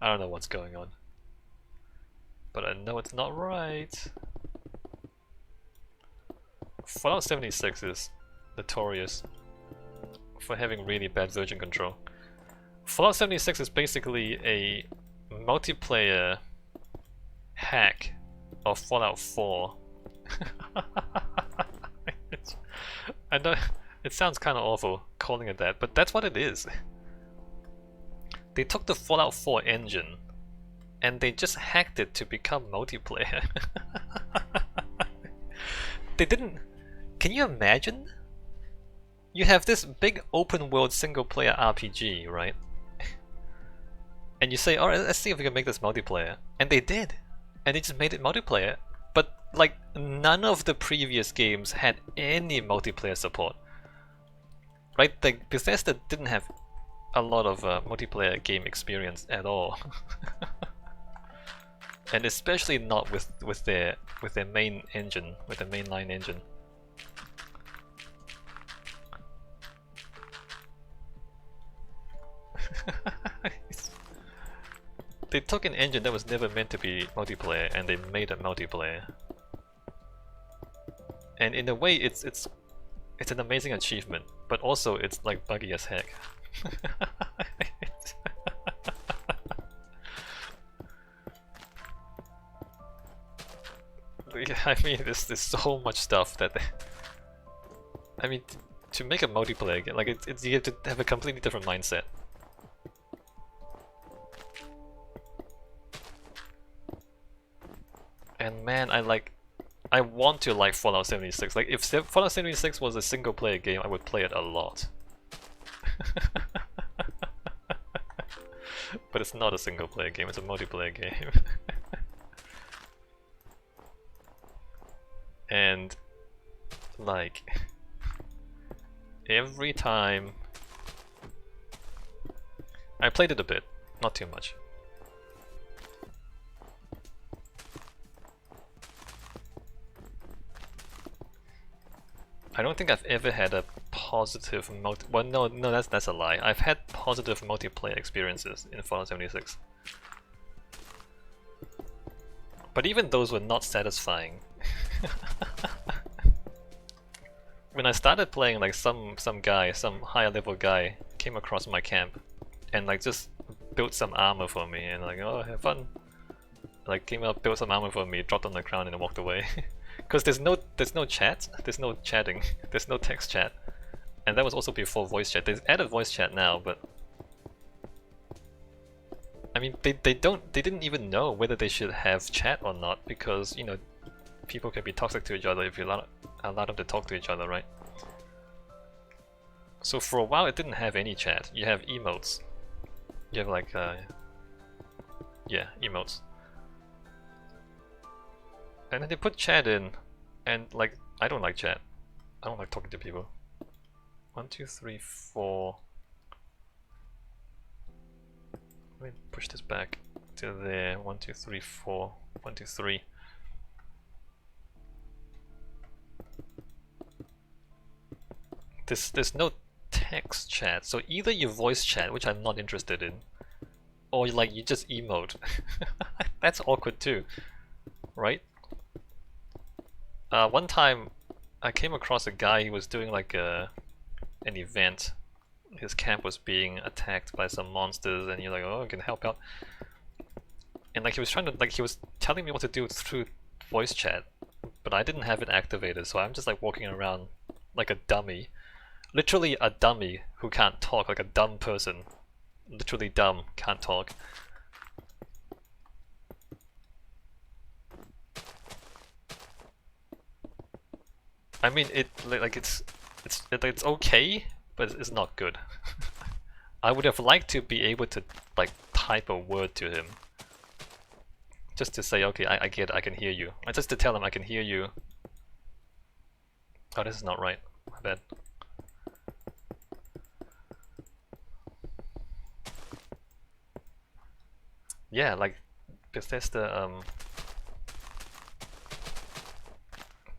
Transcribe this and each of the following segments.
I don't know what's going on, but I know it's not right. Fallout 76 is notorious for having really bad version control. Fallout 76 is basically a multiplayer hack of Fallout 4. I know it sounds kind of awful calling it that, but that's what it is. They took the Fallout 4 engine and they just hacked it to become multiplayer. They didn't. Can you imagine? You have this big open world single player RPG, right? And you say, alright, let's see if we can make this multiplayer. And they did. And they just made it multiplayer. But, like, none of the previous games had any multiplayer support. Right? Like, Bethesda didn't have a lot of multiplayer game experience at all. And especially not with their main engine, with the mainline engine. They took an engine that was never meant to be multiplayer and they made it multiplayer. And in a way it's an amazing achievement, but also it's like buggy as heck. I mean, there's so much stuff that I mean, to make a multiplayer game, like you have to have a completely different mindset. And man, I want to like Fallout 76. Like if Fallout 76 was a single player game, I would play it a lot. But it's not a single player game, it's a multiplayer game. And like every time I played it a bit, not too much. I don't think I've ever had a positive well, no, that's a lie. I've had positive multiplayer experiences in Fallout 76. But even those were not satisfying. When I started playing, like some higher level guy came across my camp and like just built some armor for me and like, oh, have fun. Like came up, built some armor for me, dropped on the ground and walked away. Because there's no chat, there's no chatting, there's no text chat. And that was also before voice chat. They've added voice chat now, but I mean they didn't even know whether they should have chat or not, because you know people can be toxic to each other if you allow them to talk to each other, right? So for a while it didn't have any chat. You have emotes. You have like yeah, emotes. And then they put chat in, and like, I don't like chat. I don't like talking to people. 1, 2, 3, 4. Let me push this back to there. 1, 2, 3, 4. 1, 2, 3. There's no text chat, so either you voice chat, which I'm not interested in, or like you just emote. That's awkward too, right? One time I came across a guy who was doing like an event. His camp was being attacked by some monsters and you're like, oh, I can help out. And like he was telling me what to do through voice chat, but I didn't have it activated, so I'm just like walking around like a dummy. Literally a dummy who can't talk, like a dumb person. Literally dumb, can't talk. I mean, it's okay, but it's not good. I would have liked to be able to like type a word to him, just to say, okay, I get it, I can hear you. And just to tell him I can hear you. Oh, this is not right. My bad. Yeah, like Bethesda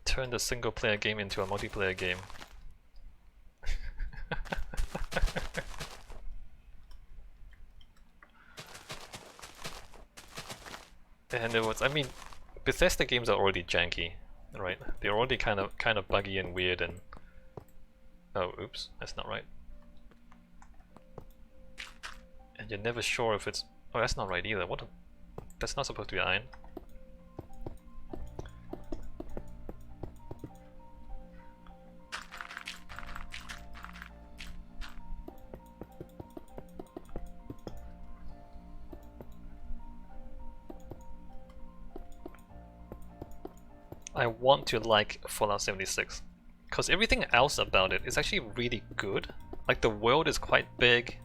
turned a single player game into a multiplayer game. And it was, I mean, Bethesda games are already janky, right? They're already kind of buggy and weird and... Oh, oops, that's not right. And you're never sure if it's... Oh, that's not right either. What? That's not supposed to be iron. I want to like Fallout 76 because everything else about it is actually really good. Like the world is quite big.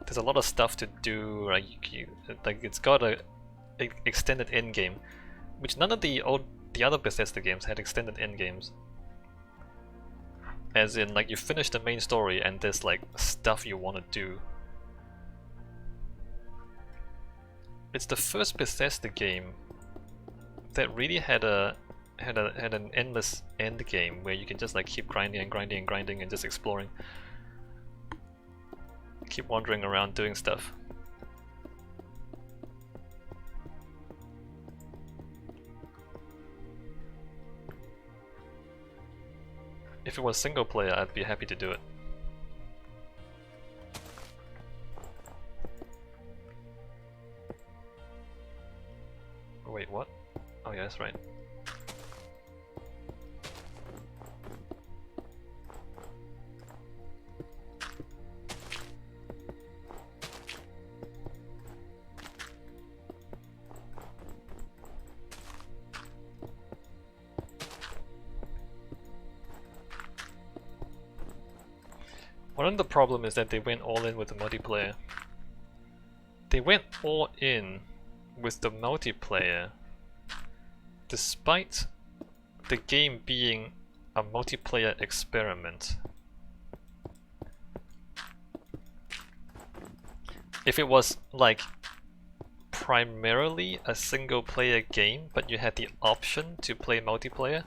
There's a lot of stuff to do. Like it's got a extended end game, which none of the other Bethesda games had extended end games. As in, like you finish the main story and there's like stuff you want to do. It's the first Bethesda game that really had an endless end game where you can just like keep grinding and grinding and grinding and just exploring. Keep wandering around doing stuff. If it was single player, I'd be happy to do it. Wait, what? Oh yeah, that's right. One of the problem is that they went all in with the multiplayer. They went all in with the multiplayer despite the game being a multiplayer experiment. If it was like primarily a single player game but you had the option to play multiplayer,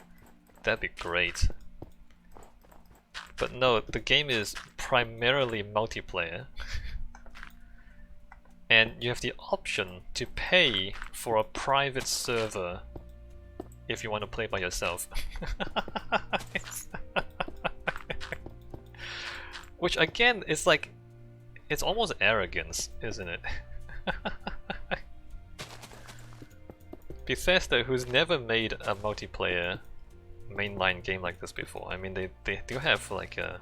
that'd be great. But no, the game is primarily multiplayer. And you have the option to pay for a private server if you want to play by yourself. Which again is like, it's almost arrogance, isn't it? Bethesda, who's never made a multiplayer mainline game like this before. I mean, they do have like a...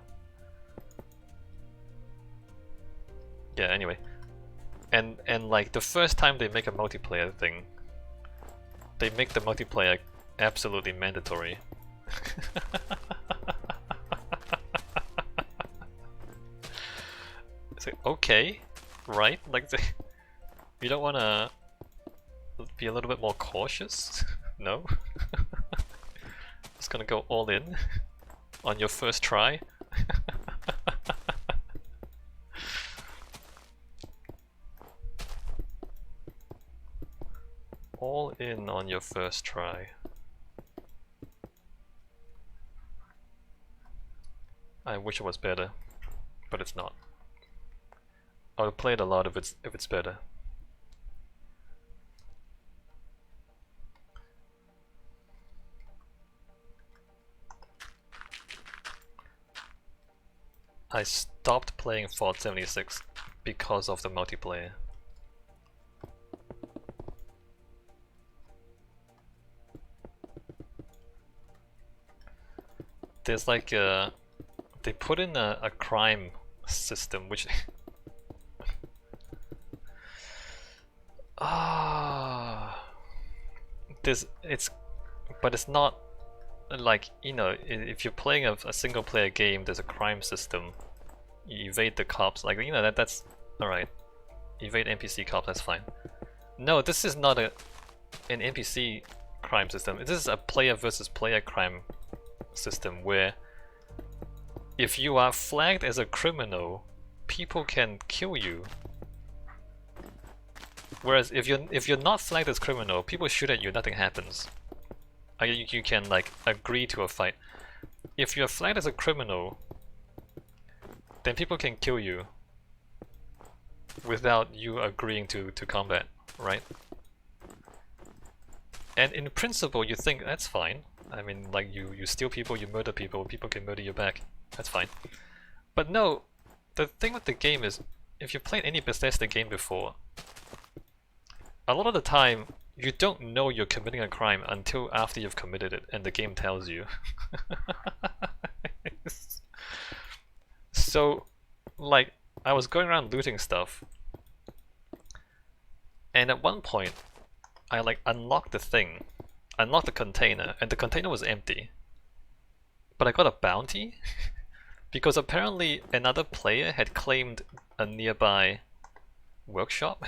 Yeah, anyway. And like the first time they make a multiplayer thing, they make the multiplayer absolutely mandatory. It's like, okay, right? Like you don't wanna be a little bit more cautious? No? Just gonna go all in on your first try. All in on your first try. I wish it was better, but it's not. I'll play it a lot if it's better. I stopped playing Fallout 76 because of the multiplayer. There's like they put in a crime system which but it's not like, you know, if you're playing a single player game, there's a crime system. You evade the cops, like, you know, that's alright. Evade NPC cops, that's fine. No, this is not an NPC crime system. This is a player versus player crime system where if you are flagged as a criminal, people can kill you. Whereas if you're not flagged as criminal, people shoot at you, nothing happens. You can like agree to a fight. If you're flagged as a criminal, then people can kill you without you agreeing to combat, right? And in principle, you think that's fine. I mean, like you steal people, you murder people, people can murder you back. That's fine. But no, the thing with the game is, if you've played any Bethesda game before, a lot of the time you don't know you're committing a crime until after you've committed it, and the game tells you. So, like, I was going around looting stuff, and at one point, I like unlocked the thing, unlocked the container, and the container was empty. But I got a bounty because apparently another player had claimed a nearby workshop.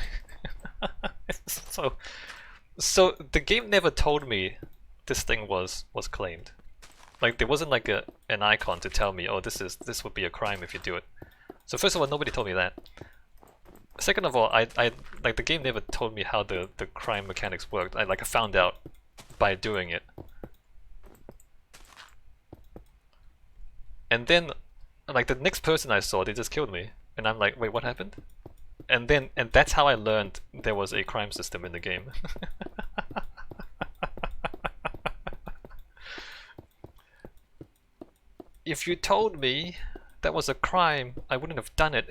So the game never told me this thing was claimed. Like there wasn't like an icon to tell me, oh, this would be a crime if you do it. So first of all, nobody told me that. Second of all, I like the game never told me how the crime mechanics worked. I found out by doing it. And then like the next person I saw, they just killed me. And I'm like, wait, what happened? And that's how I learned there was a crime system in the game. If you told me that was a crime, I wouldn't have done it.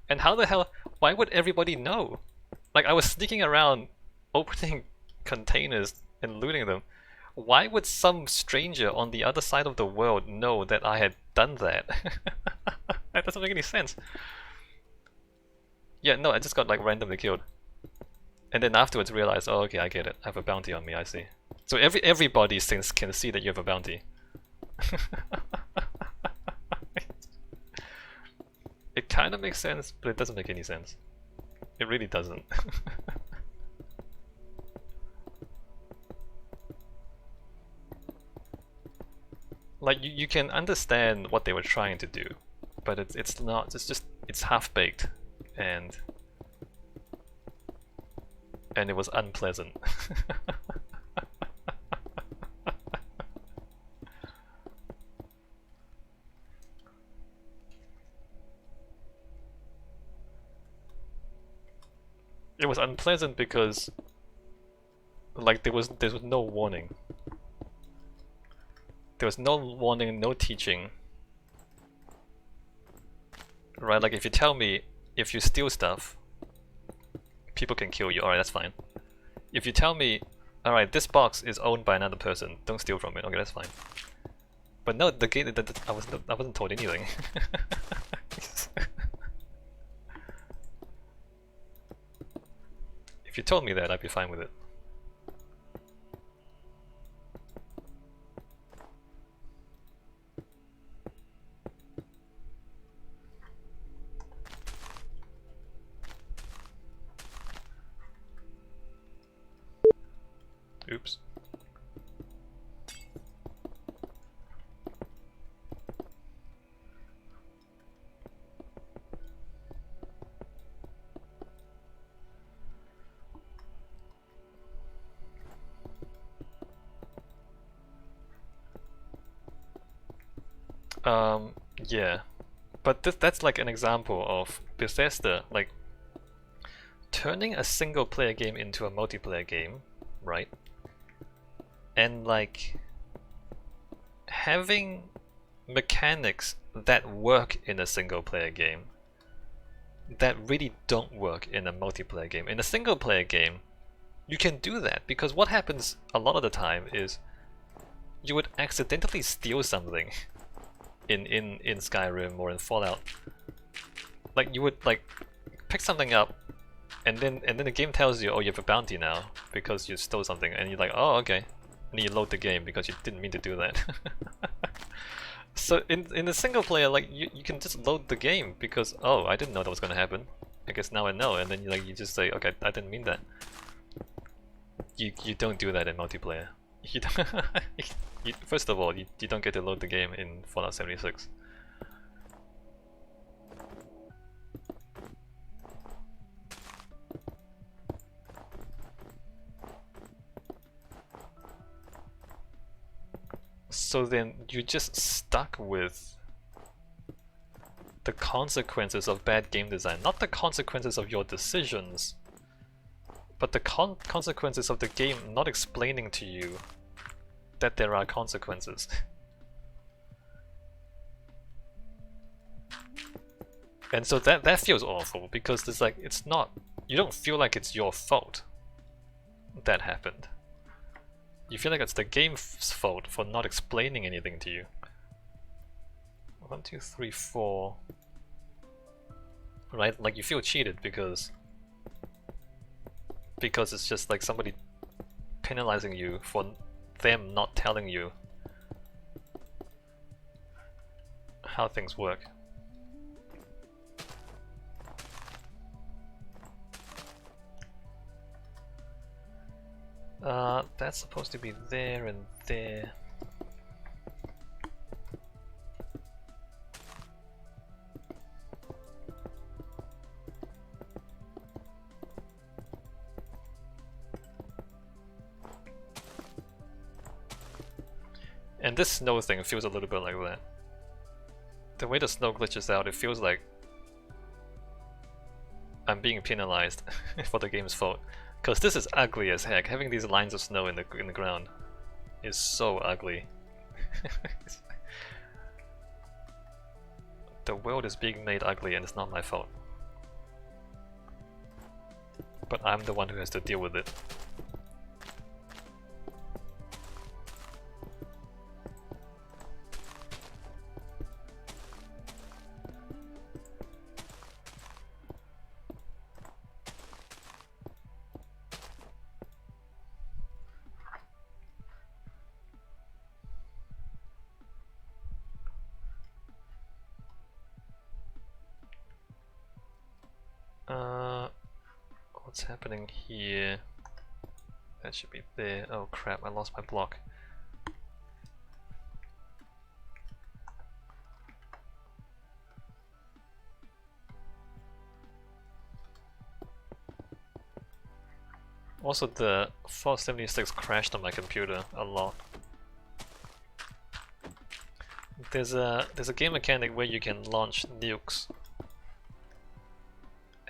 And how the hell, why would everybody know? Like I was sneaking around, opening containers and looting them. Why would some stranger on the other side of the world know that I had done that? That doesn't make any sense. Yeah, no, I just got like randomly killed. And then afterwards realized, oh okay, I get it. I have a bounty on me, I see. So everybody can see that you have a bounty. It kind of makes sense, but it doesn't make any sense. It really doesn't. Like you can understand what they were trying to do, but it's not. It's half-baked, and it was unpleasant. It was unpleasant because like there was no warning. There was no warning, no teaching. Right, like if you tell me if you steal stuff, people can kill you, alright, that's fine. If you tell me, alright, this box is owned by another person, don't steal from it, okay, that's fine. But no, the game, I wasn't told anything. If you told me that, I'd be fine with it. Oops. Yeah, but that's like an example of Bethesda like turning a single player game into a multiplayer game, right? And like having mechanics that work in a single player game that really don't work in a multiplayer game. In a single player game, you can do that because what happens a lot of the time is you would accidentally steal something in Skyrim or in Fallout. Like you would like pick something up and then the game tells you, oh, you have a bounty now because you stole something, and you're like, oh okay, and you load the game because you didn't mean to do that. So in the single player, like you can just load the game because, oh, I didn't know that was gonna happen, I guess now I know, and then you just say, okay, I didn't mean that. You don't do that in multiplayer. You don't first of all, you don't get to load the game in Fallout 76. So then you're just stuck with the consequences of bad game design, not the consequences of your decisions, but the consequences of the game not explaining to you that there are consequences. And so that feels awful, because it's like, it's not, you don't feel like it's your fault that happened. You feel like it's the game's fault for not explaining anything to you. 1, 2, 3, 4. Right? Like you feel cheated because it's just like somebody penalizing you for them not telling you how things work. That's supposed to be there and there. And this snow thing feels a little bit like that. The way the snow glitches out, it feels like I'm being penalized for the game's fault. Because this is ugly as heck. Having these lines of snow in the ground is so ugly. The world is being made ugly and it's not my fault. But I'm the one who has to deal with it. What's happening here? That should be there. Oh crap, I lost my block. Also, the 476 crashed on my computer a lot. There's a game mechanic where you can launch nukes,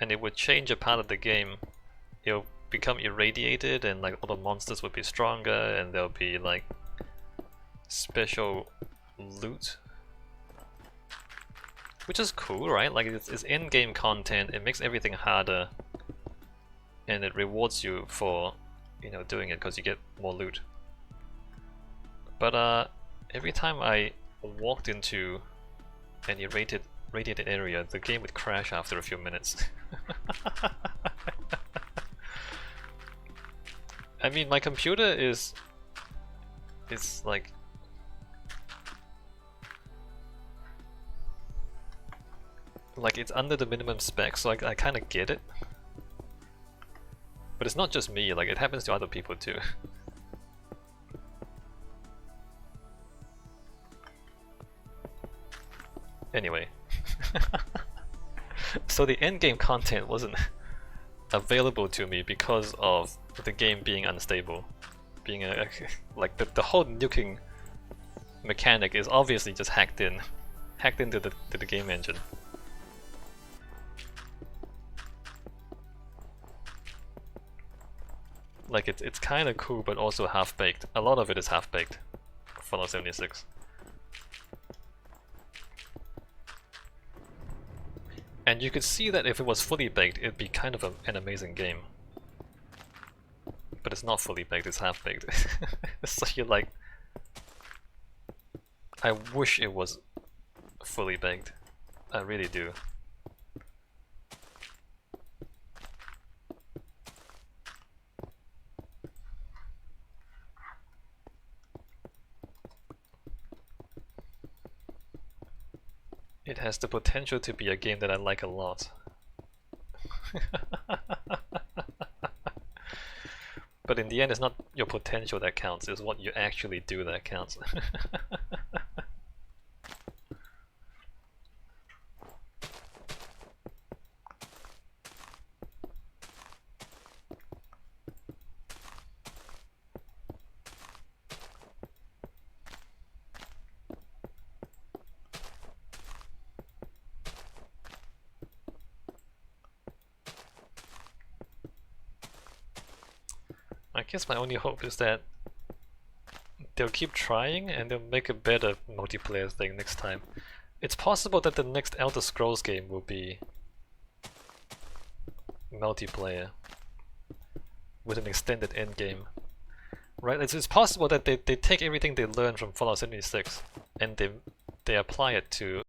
and it would change a part of the game. It'll become irradiated, and like all the monsters would be stronger, and there'll be like special loot, which is cool, right? Like it's in-game content. It makes everything harder, and it rewards you for, you know, doing it because you get more loot. But every time I walked into an irradiated area, the game would crash after a few minutes. I mean, my computer is like it's under the minimum spec, so I kind of get it. But it's not just me, like it happens to other people too. Anyway. So the endgame content wasn't available to me because of the game being unstable. Being like the whole nuking mechanic is obviously just hacked into the game engine. Like it's kind of cool, but also half-baked. A lot of it is half-baked. Fallout 76. And you could see that if it was fully baked, it'd be kind of an amazing game. But it's not fully baked, it's half-baked. So you're like, I wish it was fully baked. I really do. It has the potential to be a game that I like a lot. But in the end, it's not your potential that counts, it's what you actually do that counts. guess my only hope is that they'll keep trying and they'll make a better multiplayer thing next time. It's possible that the next Elder Scrolls game will be multiplayer with an extended endgame. Right? It's possible that they take everything they learned from Fallout 76 and they apply it to